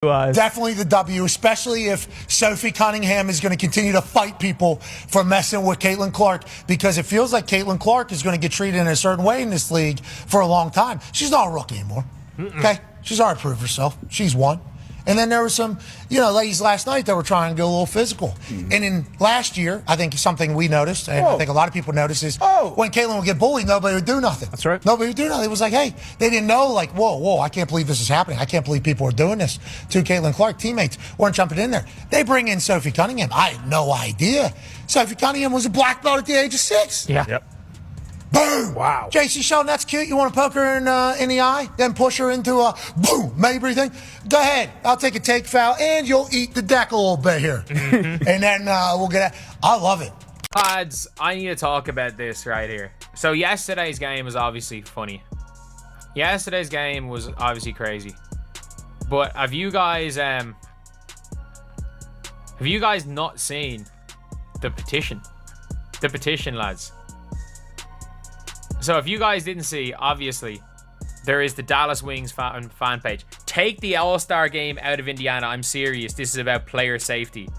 Definitely the W, especially if Sophie Cunningham is going to continue to fight people for messing with Caitlin Clark, because it feels like Caitlin Clark is going to get treated in a certain way in this league for a long time. She's not a rookie anymore. Okay? She's already proved herself. She's won. And then there were some, ladies last night that were trying to go a little physical. And in last year, I think something we noticed, and I think a lot of people noticed, is when Caitlin would get bullied, nobody would do nothing. That's right. Nobody would do nothing. It was like, hey, they didn't know, like, whoa, I can't believe this is happening. I can't believe people are doing this to Caitlin Clark. Teammates weren't jumping in there. They bring in Sophie Cunningham. I had no idea. Sophie Cunningham was a black belt at the age of 6. Yeah. Yep. Boom! Wow. JC Sheldon, that's cute. You want to poke her in the eye, then push her into a boom Mabry thing? Go ahead. I'll take a take foul, and you'll eat the deck a little bit here. And then we'll get it. I love it. Lads, I need to talk about this right here. So yesterday's game was obviously funny. Yesterday's game was obviously crazy. But have you guys not seen the petition? The petition, lads. So if you guys didn't see, obviously, there is the Dallas Wings fan page. Take the All-Star game out of Indiana. I'm serious. This is about player safety.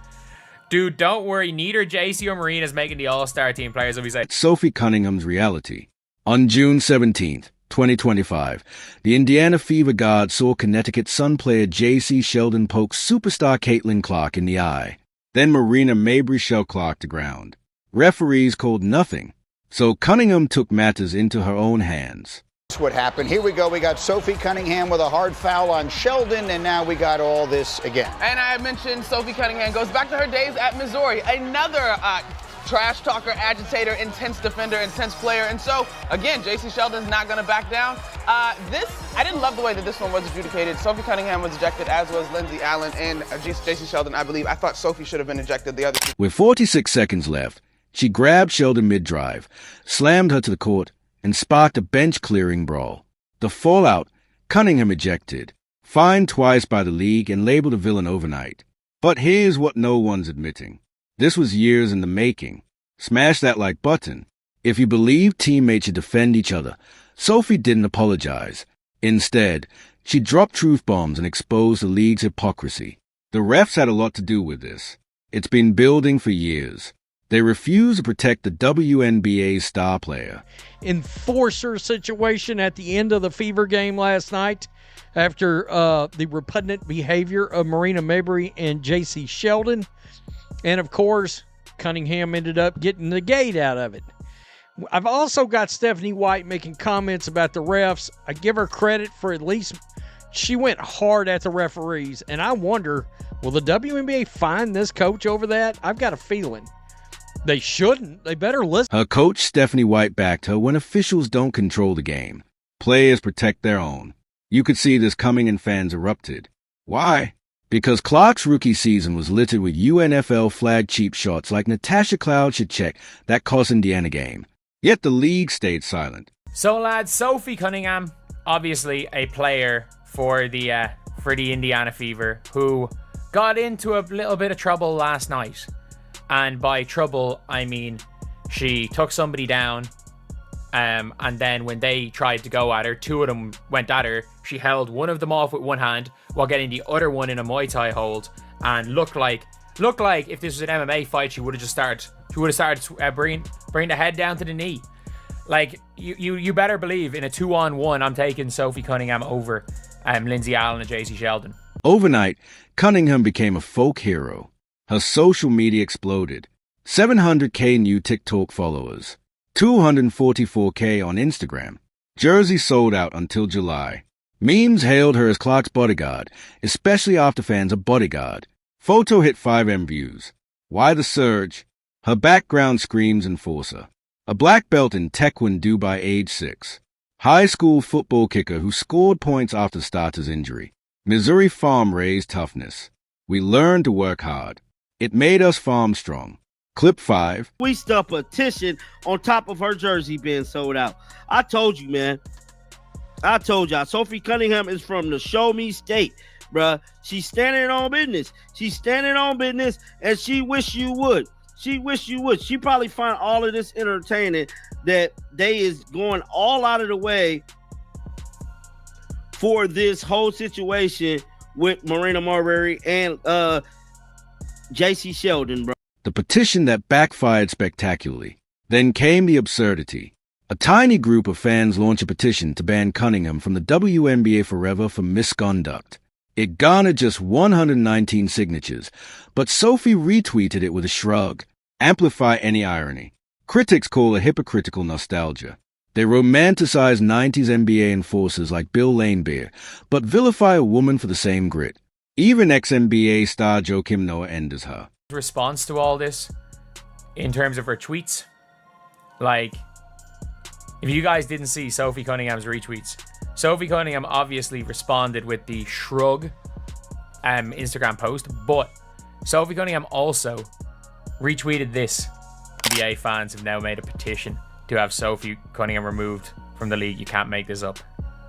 Dude, don't worry. Neither JC or Marina's making the All-Star team. Players will be saying. Sophie Cunningham's reality. On June 17th, 2025, the Indiana Fever Guard saw Connecticut Sun player J.C. Sheldon poke superstar Caitlin Clark in the eye. Then Marina Mabry shell Clark to ground. Referees called nothing. So Cunningham took matters into her own hands. That's what happened. Here we go. We got Sophie Cunningham with a hard foul on Sheldon, and now we got all this again. And I mentioned Sophie Cunningham goes back to her days at Missouri. Another trash talker, agitator, intense defender, intense player. And so, again, J.C. Sheldon's not going to back down. I didn't love the way that this one was adjudicated. Sophie Cunningham was ejected, as was Lindsay Allen and J.C. Sheldon, I believe. I thought Sophie should have been ejected. The other two. With 46 seconds left, she grabbed Sheldon mid-drive, slammed her to the court, and sparked a bench-clearing brawl. The fallout, Cunningham ejected, fined twice by the league and labeled a villain overnight. But here's what no one's admitting. This was years in the making. Smash that like button. If you believe teammates should defend each other, Sophie didn't apologize. Instead, she dropped truth bombs and exposed the league's hypocrisy. The refs had a lot to do with this. It's been building for years. They refuse to protect the WNBA star player. Enforcer situation at the end of the Fever game last night after the repugnant behavior of Marina Mabry and J.C. Sheldon. And, of course, Cunningham ended up getting the gate out of it. I've also got Stephanie White making comments about the refs. I give her credit for at least she went hard at the referees. And I wonder, will the WNBA fine this coach over that? I've got a feeling. They shouldn't. They better listen. Her coach, Stephanie White, backed her when officials don't control the game. Players protect their own. You could see this coming and fans erupted. Why? Because Clark's rookie season was littered with UNFL flag cheap shots like Natasha Cloud should check that cost Indiana game. Yet the league stayed silent. So, lads, Sophie Cunningham, obviously a player for the Indiana Fever, who got into a little bit of trouble last night. And by trouble, I mean she took somebody down, and then when they tried to go at her, two of them went at her. She held one of them off with one hand while getting the other one in a Muay Thai hold, and looked like if this was an MMA fight, she would have started bringing the head down to the knee. Like you better believe in a 2-on-1, I'm taking Sophie Cunningham over Lindsay Allen and J.C. Sheldon. Overnight, Cunningham became a folk hero. Her social media exploded. 700K new TikTok followers. 244K on Instagram. Jersey sold out until July. Memes hailed her as Clark's bodyguard, especially after fans of Bodyguard. Photo hit 5M views. Why the surge? Her background screams enforcer. A black belt in Taekwondo by age 6. High school football kicker who scored points after starter's injury. Missouri farm raised toughness. We learned to work hard. It made us farm strong. Clip 5. We stuck a petition on top of her jersey being sold out. I told you, man. I told y'all. Sophie Cunningham is from the Show Me State, bruh. She's standing on business. She's standing on business, and she wish you would. She wish you would. She probably find all of this entertaining that they is going all out of the way for this whole situation with Marina Marbury and JC Sheldon, bro. The petition that backfired spectacularly. Then came the absurdity. A tiny group of fans launched a petition to ban Cunningham from the WNBA forever for misconduct. It garnered just 119 signatures, but Sophie retweeted it with a shrug. Amplify any irony. Critics call it hypocritical nostalgia. They romanticize 90s NBA enforcers like Bill Laimbeer, but vilify a woman for the same grit. Even ex-NBA star Joakim Noah enders her. Response to all this, in terms of her tweets, like, if you guys didn't see Sophie Cunningham's retweets, Sophie Cunningham obviously responded with the shrug Instagram post, but Sophie Cunningham also retweeted this. NBA fans have now made a petition to have Sophie Cunningham removed from the league. You can't make this up.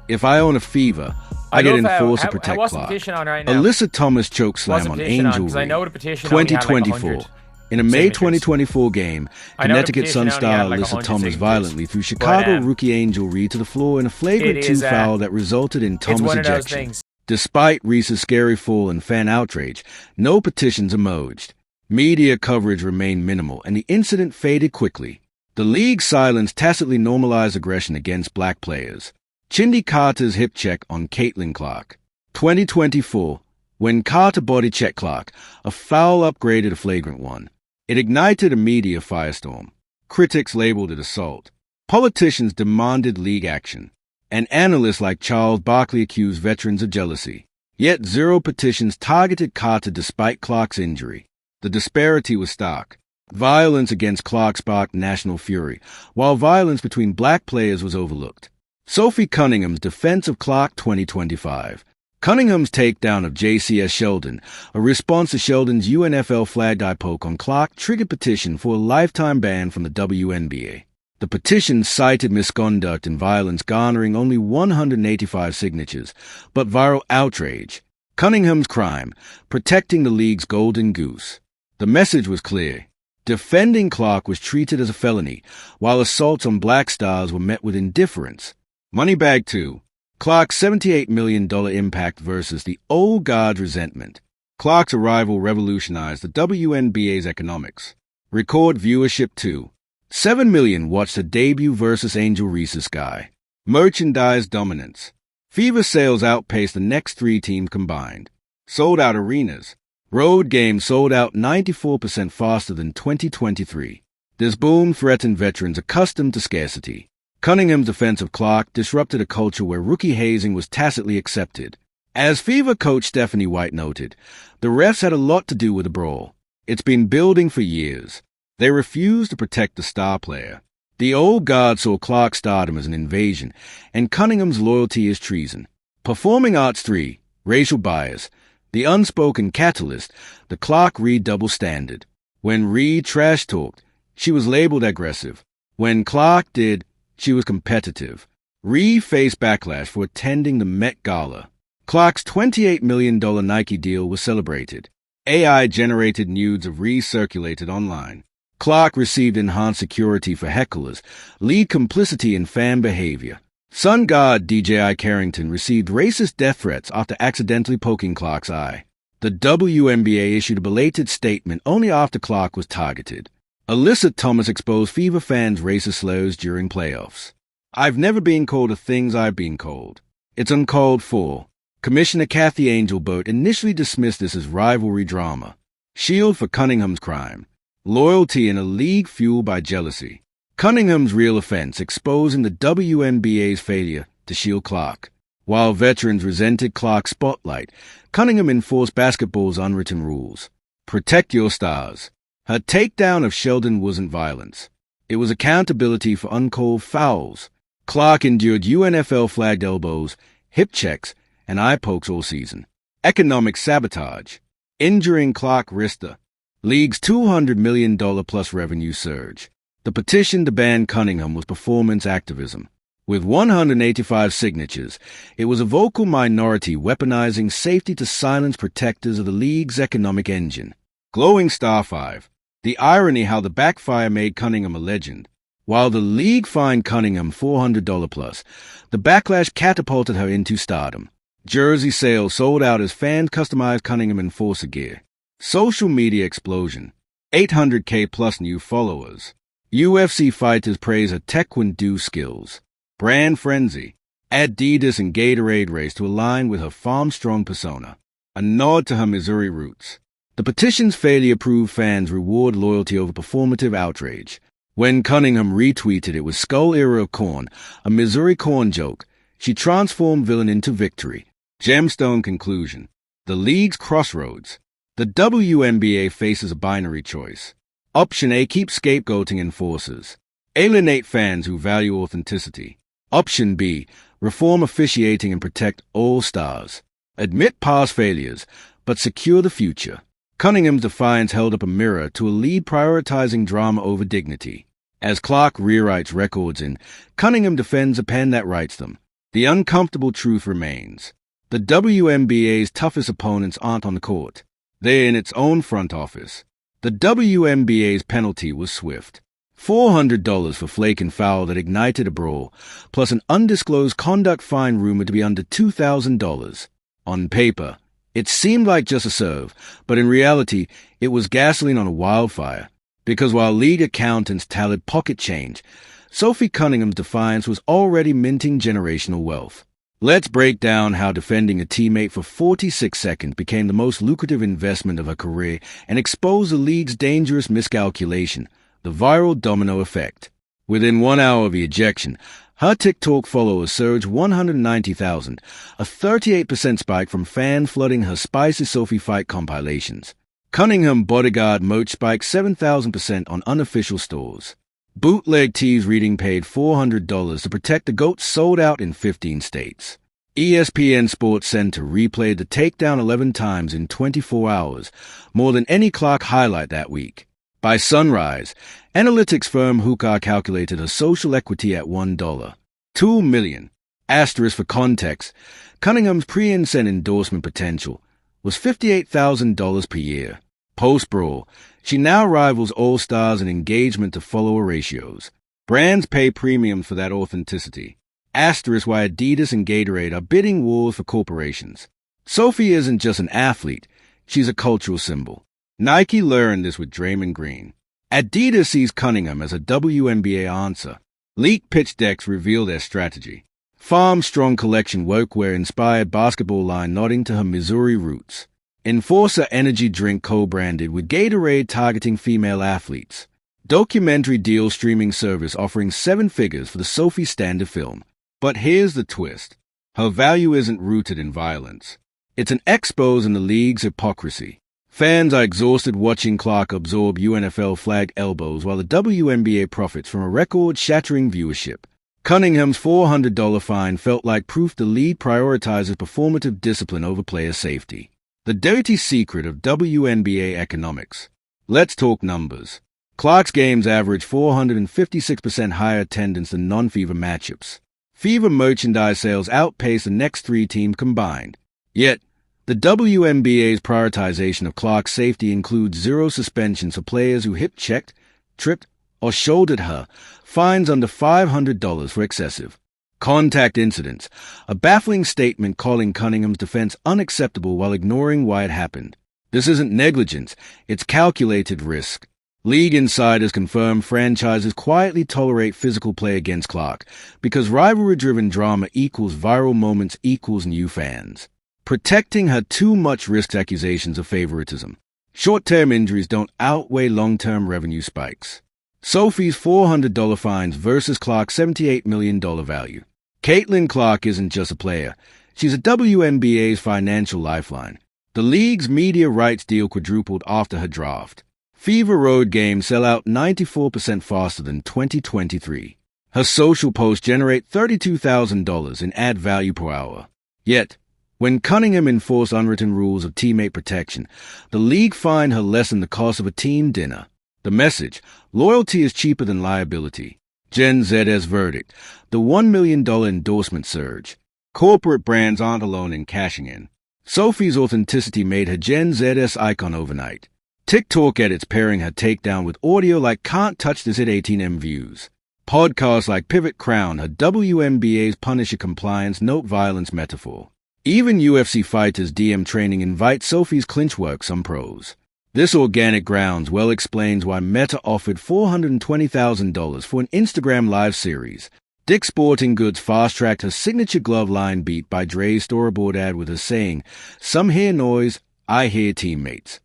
If I own a fever, I get enforced to protect what's the clock. petition on right now? Alyssa Thomas chokeslam on Angel Because I know Reed. the petition only had like 2024. 100 In a May signatures. 2024 game, I know the Connecticut petition Sun only star had like Alyssa 100 Thomas signatures, violently threw Chicago but, rookie Angel Reed to the floor in a flagrant it 2 is, foul that resulted in it's Thomas' one of those ejection. things. Despite Reese's scary fall and fan outrage, no petitions emerged. Media coverage remained minimal, and the incident faded quickly. The league's silence tacitly normalized aggression against black players. Chindy Carter's hip check on Caitlin Clark. 2024. When Carter body checked Clark, a foul upgraded a flagrant one. It ignited a media firestorm. Critics labeled it assault. Politicians demanded league action. And analysts like Charles Barkley accused veterans of jealousy. Yet 0 petitions targeted Carter despite Clark's injury. The disparity was stark. Violence against Clark sparked national fury, while violence between black players was overlooked. Sophie Cunningham's defense of Clark 2025. Cunningham's takedown of JCS Sheldon, a response to Sheldon's UNFL flagged eye poke on Clark, triggered petition for a lifetime ban from the WNBA. The petition cited misconduct and violence, garnering only 185 signatures, but viral outrage. Cunningham's crime, protecting the league's golden goose. The message was clear. Defending Clark was treated as a felony, while assaults on black stars were met with indifference. Moneybag 2. Clark's $78 million impact versus the old guard's resentment. Clark's arrival revolutionized the WNBA's economics. Record viewership 2. 7 million watched her debut versus Angel Reese's Sky. Merchandise dominance. Fever sales outpaced the next 3 teams combined. Sold out arenas. Road games sold out 94% faster than 2023. This boom threatened veterans accustomed to scarcity. Cunningham's defense of Clark disrupted a culture where rookie hazing was tacitly accepted. As Fever coach Stephanie White noted, the refs had a lot to do with the brawl. It's been building for years. They refused to protect the star player. The old guard saw Clark's stardom as an invasion, and Cunningham's loyalty as treason. Performing Arts 3, racial bias, the unspoken catalyst, the Clark-Reed double standard. When Reed trash-talked, she was labeled aggressive. When Clark did, she was competitive. Reed faced backlash for attending the Met Gala. Clark's $28 million Nike deal was celebrated. AI-generated nudes of Reed circulated online. Clark received enhanced security for hecklers, lead complicity in fan behavior. Sun guard DJI Carrington received racist death threats after accidentally poking Clark's eye. The WNBA issued a belated statement only after Clark was targeted. Alyssa Thomas exposed Fever fans' racist slurs during playoffs. I've never been called the things I've been called. It's uncalled for. Commissioner Kathy Angelbert initially dismissed this as rivalry drama. Shield for Cunningham's crime. Loyalty in a league fueled by jealousy. Cunningham's real offense, exposing the WNBA's failure to shield Clark. While veterans resented Clark's spotlight, Cunningham enforced basketball's unwritten rules. Protect your stars. Her takedown of Sheldon wasn't violence. It was accountability for uncalled fouls. Clark endured UNFL flagged elbows, hip checks, and eye pokes all season. Economic sabotage. Injuring Clark Rista. League's $200 million plus revenue surge. The petition to ban Cunningham was performance activism. With 185 signatures, it was a vocal minority weaponizing safety to silence protectors of the league's economic engine. Glowing Star 5. The irony how the backfire made Cunningham a legend. While the league fined Cunningham $400 plus, the backlash catapulted her into stardom. Jersey sales sold out as fans customized Cunningham enforcer gear. Social media explosion. 800K plus new followers. UFC fighters praise her taekwondo skills. Brand frenzy. Adidas and Gatorade race to align with her farm-strong persona. A nod to her Missouri roots. The petition's failure proved fans reward loyalty over performative outrage. When Cunningham retweeted it with Skull Era of Corn, a Missouri corn joke, she transformed villain into victory. Gemstone conclusion. The league's crossroads. The WNBA faces a binary choice. Option A, keep scapegoating enforcers. Alienate fans who value authenticity. Option B, reform officiating and protect all stars. Admit past failures, but secure the future. Cunningham's defiance held up a mirror to a lead prioritizing drama over dignity. As Clark rewrites records in, Cunningham defends a pen that writes them. The uncomfortable truth remains. The WNBA's toughest opponents aren't on the court. They're in its own front office. The WNBA's penalty was swift. $400 for flake and foul that ignited a brawl, plus an undisclosed conduct fine rumored to be under $2,000. On paper, it seemed like just a serve, but in reality, it was gasoline on a wildfire. Because while league accountants tallied pocket change, Sophie Cunningham's defiance was already minting generational wealth. Let's break down how defending a teammate for 46 seconds became the most lucrative investment of her career and expose the league's dangerous miscalculation, the viral domino effect. Within 1 hour of the ejection, her TikTok followers surged 190,000, a 38% spike from fan flooding her Spicy Sophie fight compilations. Cunningham bodyguard merch spiked 7,000% on unofficial stores. Bootleg tees reading paid $400 to protect the GOAT sold out in 15 states. ESPN Sports Center replayed the takedown 11 times in 24 hours, more than any Clark highlight that week. By sunrise, analytics firm Hookah calculated her social equity at $1. $2 million. Asterisk for context, Cunningham's pre-insent endorsement potential was $58,000 per year. Post-brawl, she now rivals All-Stars in engagement to follower ratios. Brands pay premiums for that authenticity. Asterisk why Adidas and Gatorade are bidding wars for corporations. Sophie isn't just an athlete, she's a cultural symbol. Nike learned this with Draymond Green. Adidas sees Cunningham as a WNBA answer. Leaked pitch decks reveal their strategy. Farm Strong Collection workwear-inspired basketball line nodding to her Missouri roots. Enforcer energy drink co-branded with Gatorade targeting female athletes. Documentary deal streaming service offering 7 figures for the Sophie standard film. But here's the twist. Her value isn't rooted in violence. It's an expose in the league's hypocrisy. Fans are exhausted watching Clark absorb UNFL-flagged elbows while the WNBA profits from a record-shattering viewership. Cunningham's $400 fine felt like proof the league prioritizes performative discipline over player safety. The dirty secret of WNBA economics. Let's talk numbers. Clark's games average 456% higher attendance than non-Fever matchups. Fever merchandise sales outpace the next 3 teams combined. Yet, the WNBA's prioritization of Clark's safety includes 0 suspensions for players who hip-checked, tripped, or shouldered her, fines under $500 for excessive contact incidents, a baffling statement calling Cunningham's defense unacceptable while ignoring why it happened. This isn't negligence, it's calculated risk. League insiders confirm franchises quietly tolerate physical play against Clark because rivalry-driven drama equals viral moments equals new fans. Protecting her too much risks accusations of favoritism. Short-term injuries don't outweigh long-term revenue spikes. Sophie's $400 fines versus Clark's $78 million value. Caitlin Clark isn't just a player. She's a WNBA's financial lifeline. The league's media rights deal quadrupled after her draft. Fever road games sell out 94% faster than 2023. Her social posts generate $32,000 in ad value per hour. Yet, when Cunningham enforced unwritten rules of teammate protection, the league fined her less than the cost of a team dinner. The message, loyalty is cheaper than liability. Gen Z's verdict, the $1 million endorsement surge. Corporate brands aren't alone in cashing in. Sophie's authenticity made her Gen Z's icon overnight. TikTok edits pairing her takedown with audio like Can't Touch This at 18M views. Podcasts like Pivot crown her WNBA's Punisher compliance note violence metaphor. Even UFC fighters DM training invite Sophie's clinch work some pros. This organic grounds well explains why Meta offered $420,000 for an Instagram live series. Dick's Sporting Goods fast-tracked her signature glove line beat by Dre's storyboard ad with her saying, "Some hear noise, I hear teammates."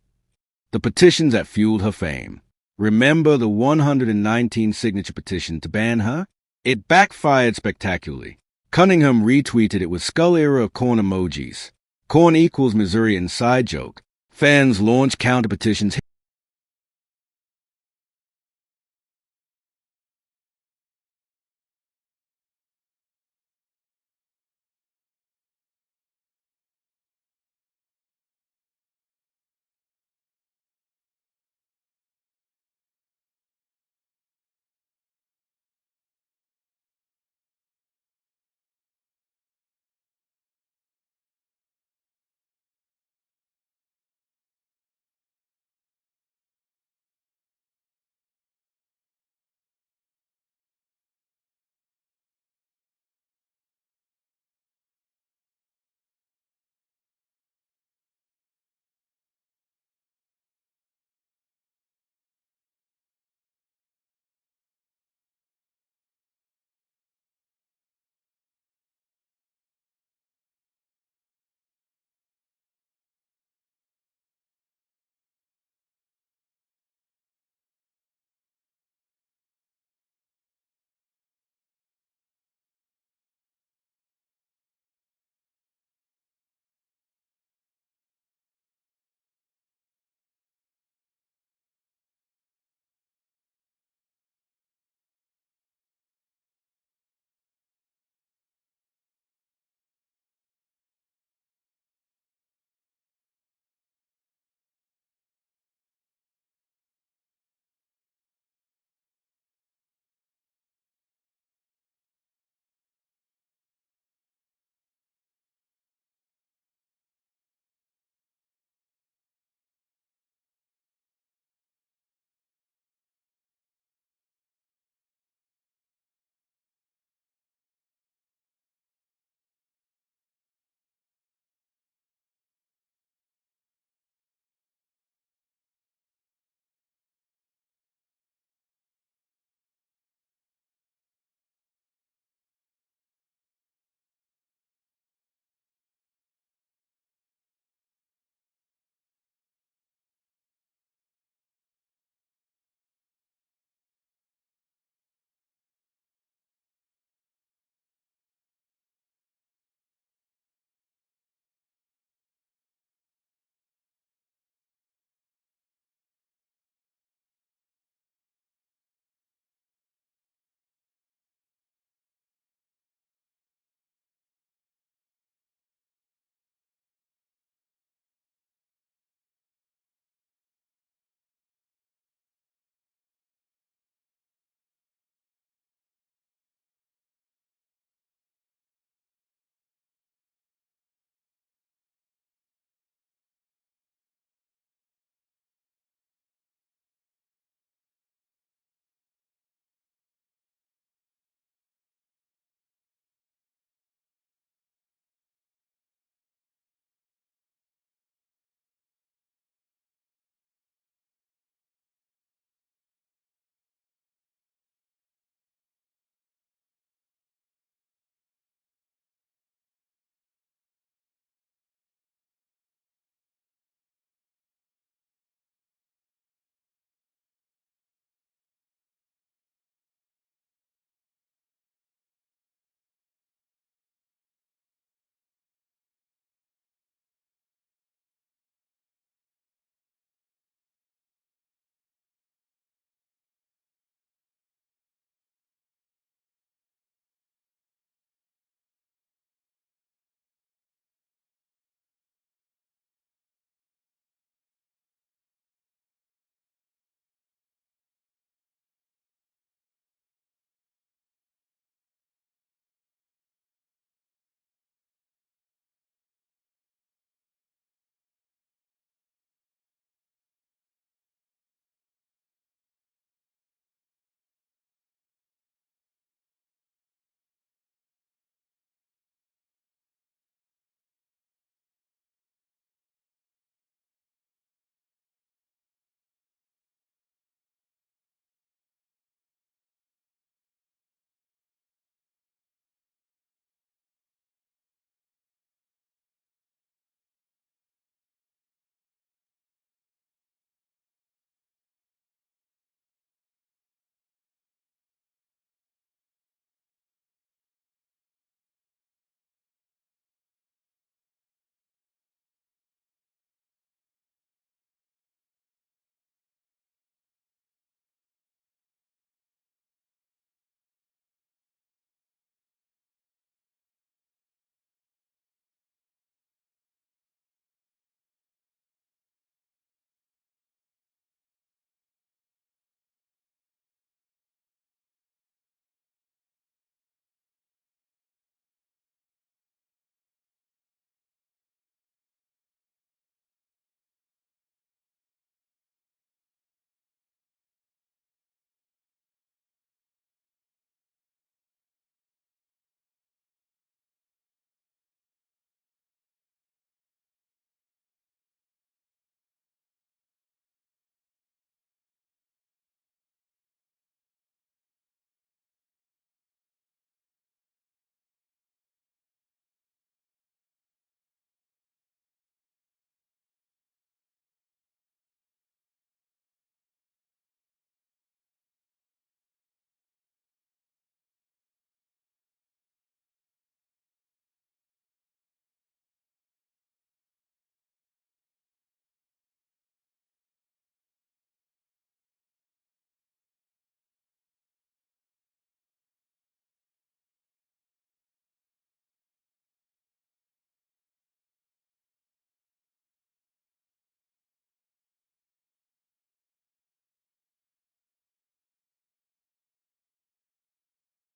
The petitions that fueled her fame. Remember the 119 signature petition to ban her? It backfired spectacularly. Cunningham retweeted it with skull-era corn emojis. Corn equals Missouri inside joke. Fans launched counter petitions